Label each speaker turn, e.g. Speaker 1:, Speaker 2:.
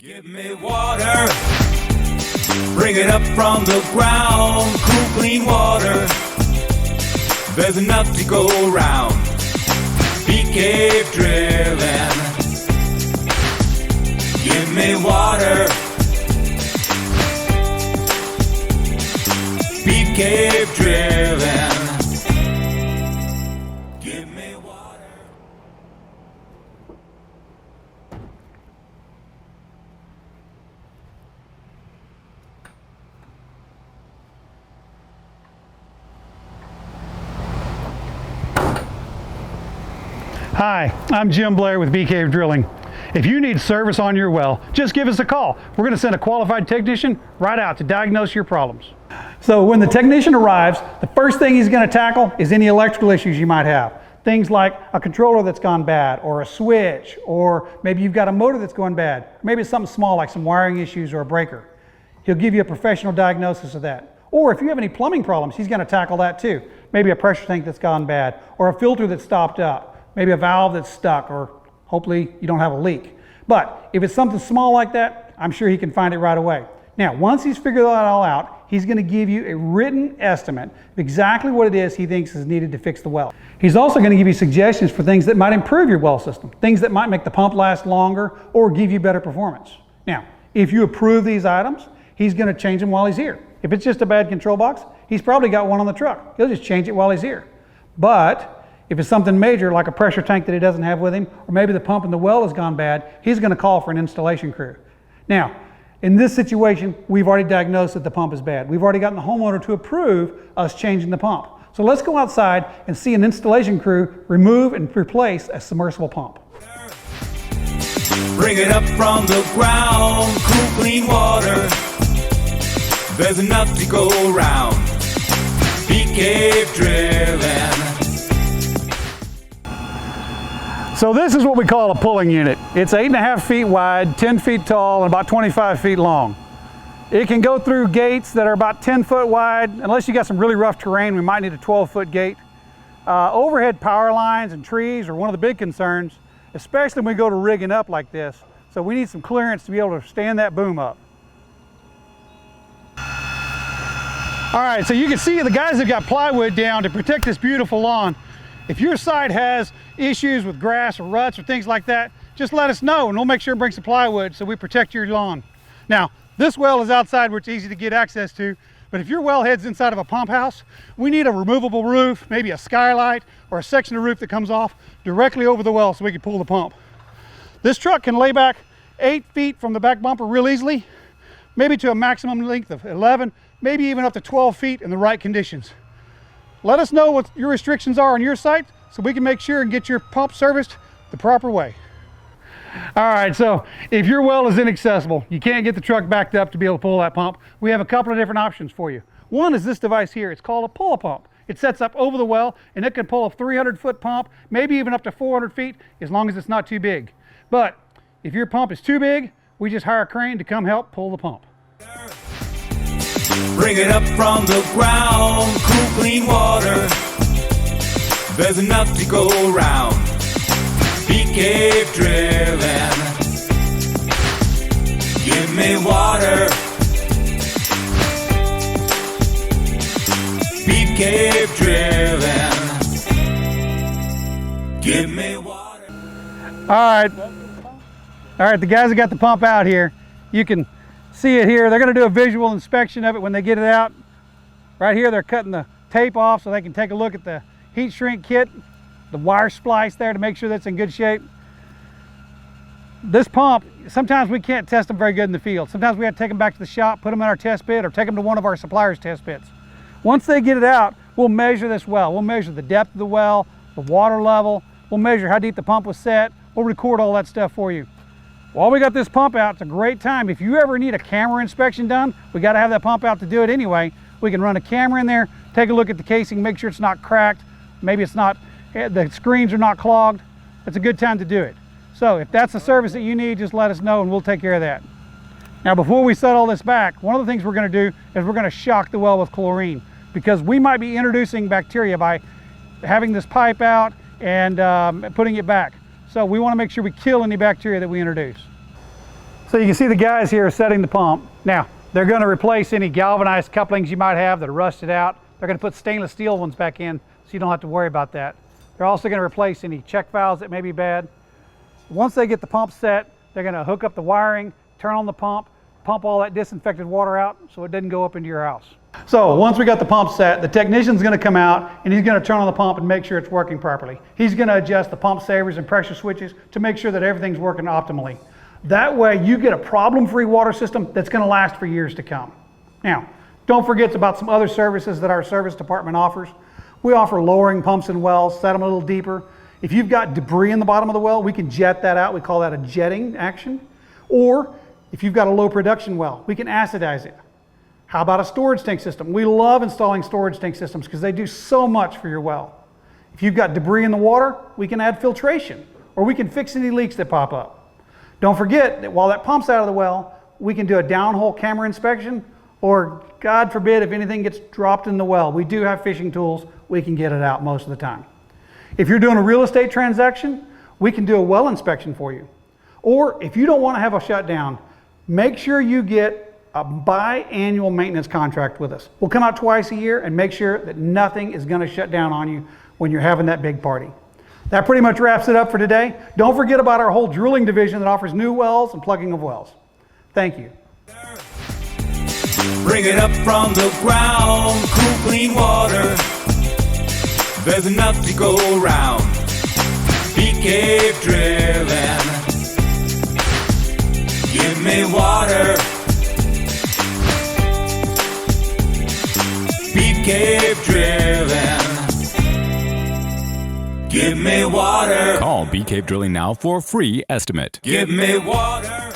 Speaker 1: Give me water, bring it up from the ground, cool clean water, there's enough to go around, bee cave drilling. Give me water, bee cave drilling. Give me water.
Speaker 2: Hi, I'm Jim Blair with Bee Cave Drilling. If you need service on your well, just give us a call. We're going to send a qualified technician right out to diagnose your problems. So when the technician arrives, the first thing he's going to tackle is any electrical issues you might have. Things like a controller that's gone bad, or a switch, or maybe you've got a motor that's going bad. Maybe it's something small like some wiring issues or a breaker. He'll give you a professional diagnosis of that. Or if you have any plumbing problems, he's going to tackle that too. Maybe a pressure tank that's gone bad, or a filter that's stopped up. Maybe a valve that's stuck, or hopefully you don't have a leak. But if it's something small like that, I'm sure he can find it right away. Now, once he's figured that all out, he's going to give you a written estimate of exactly what it is he thinks is needed to fix the well. He's also going to give you suggestions for things that might improve your well system, things that might make the pump last longer or give you better performance. Now, if you approve these items, he's going to change them while he's here. If it's just a bad control box, he's probably got one on the truck. He'll just change it while he's here. But if it's something major like a pressure tank that he doesn't have with him, or maybe the pump in the well has gone bad, he's going to call for an installation crew. Now, in this situation, we've already diagnosed that the pump is bad. We've already gotten the homeowner to approve us changing the pump. So let's go outside and see an installation crew remove and replace a submersible pump.
Speaker 1: Bring it up from the ground, cool clean water, there's enough to go around, bee cave drilling.
Speaker 2: So this is what we call a pulling unit. It's 8.5 feet wide, 10 feet tall, and about 25 feet long. It can go through gates that are about 10 foot wide. Unless you got some really rough terrain, we might need a 12-foot gate. Overhead power lines and trees are one of the big concerns, especially when we go to rigging up like this. So we need some clearance to be able to stand that boom up. All right, so you can see the guys have got plywood down to protect this beautiful lawn. If your site has issues with grass or ruts or things like that, just let us know and we'll make sure and bring some plywood so we protect your lawn. Now, this well is outside where it's easy to get access to, but if your well head's inside of a pump house, we need a removable roof, maybe a skylight or a section of roof that comes off directly over the well so we can pull the pump. This truck can lay back 8 feet from the back bumper real easily, maybe to a maximum length of 11, maybe even up to 12 feet in the right conditions. Let us know what your restrictions are on your site so we can make sure and get your pump serviced the proper way. All right, so if your well is inaccessible, you can't get the truck backed up to be able to pull that pump, we have a couple of different options for you. One is this device here. It's called a pull-a-pump. It sets up over the well and it can pull a 300-foot pump, maybe even up to 400 feet, as long as it's not too big. But if your pump is too big, we just hire a crane to come help pull the pump.
Speaker 1: Bring it up from the ground, cool clean water, there's enough to go around, bee cave drilling. Give me water, bee cave drilling. Give me water.
Speaker 2: All right, the guys that got the pump out here, you can see it here. They're going to do a visual inspection of it when they get it out. Right here, they're cutting the tape off so they can take a look at the heat shrink kit, the wire splice there to make sure that's in good shape. This pump, sometimes we can't test them very good in the field. Sometimes we have to take them back to the shop, put them in our test pit, or take them to one of our suppliers' test pits. Once they get it out, we'll measure this well. We'll measure the depth of the well, the water level. We'll measure how deep the pump was set. We'll record all that stuff for you. While we got this pump out, it's a great time. If you ever need a camera inspection done, we got to have that pump out to do it anyway. We can run a camera in there, take a look at the casing, make sure it's not cracked. Maybe it's not, the screens are not clogged. It's a good time to do it. So if that's the service that you need, just let us know and we'll take care of that. Now, before we set all this back, one of the things we're going to do is we're going to shock the well with chlorine, because we might be introducing bacteria by having this pipe out and putting it back. So we want to make sure we kill any bacteria that we introduce. So you can see the guys here setting the pump. Now, they're going to replace any galvanized couplings you might have that are rusted out. They're going to put stainless steel ones back in so you don't have to worry about that. They're also going to replace any check valves that may be bad. Once they get the pump set, they're going to hook up the wiring, turn on the pump all that disinfected water out so it doesn't go up into your house. So once we got the pump set, the technician's going to come out and he's going to turn on the pump and make sure it's working properly. He's going to adjust the pump savers and pressure switches to make sure that everything's working optimally. That way you get a problem-free water system that's going to last for years to come. Now, don't forget about some other services that our service department offers. We offer lowering pumps and wells, set them a little deeper. If you've got debris in the bottom of the well, we can jet that out. We call that a jetting action. Or if you've got a low production well, we can acidize it. How about a storage tank system? We love installing storage tank systems because they do so much for your well. If you've got debris in the water, we can add filtration, or we can fix any leaks that pop up. Don't forget that while that pump's out of the well, we can do a downhole camera inspection, or God forbid if anything gets dropped in the well, we do have fishing tools, we can get it out most of the time. If you're doing a real estate transaction, we can do a well inspection for you. Or if you don't want to have a shutdown, make sure you get a biannual maintenance contract with us. We'll come out twice a year and make sure that nothing is going to shut down on you when you're having that big party. That pretty much wraps it up for today. Don't forget about our whole drilling division that offers new wells and plugging of wells. Thank you.
Speaker 1: Bring it up from the ground, cool, clean water. There's enough to go around. Bee cave drilling. Give me water. Bee cave drilling. Give me water.
Speaker 3: Call Bee Cave Drilling now for a free estimate.
Speaker 1: Give me water.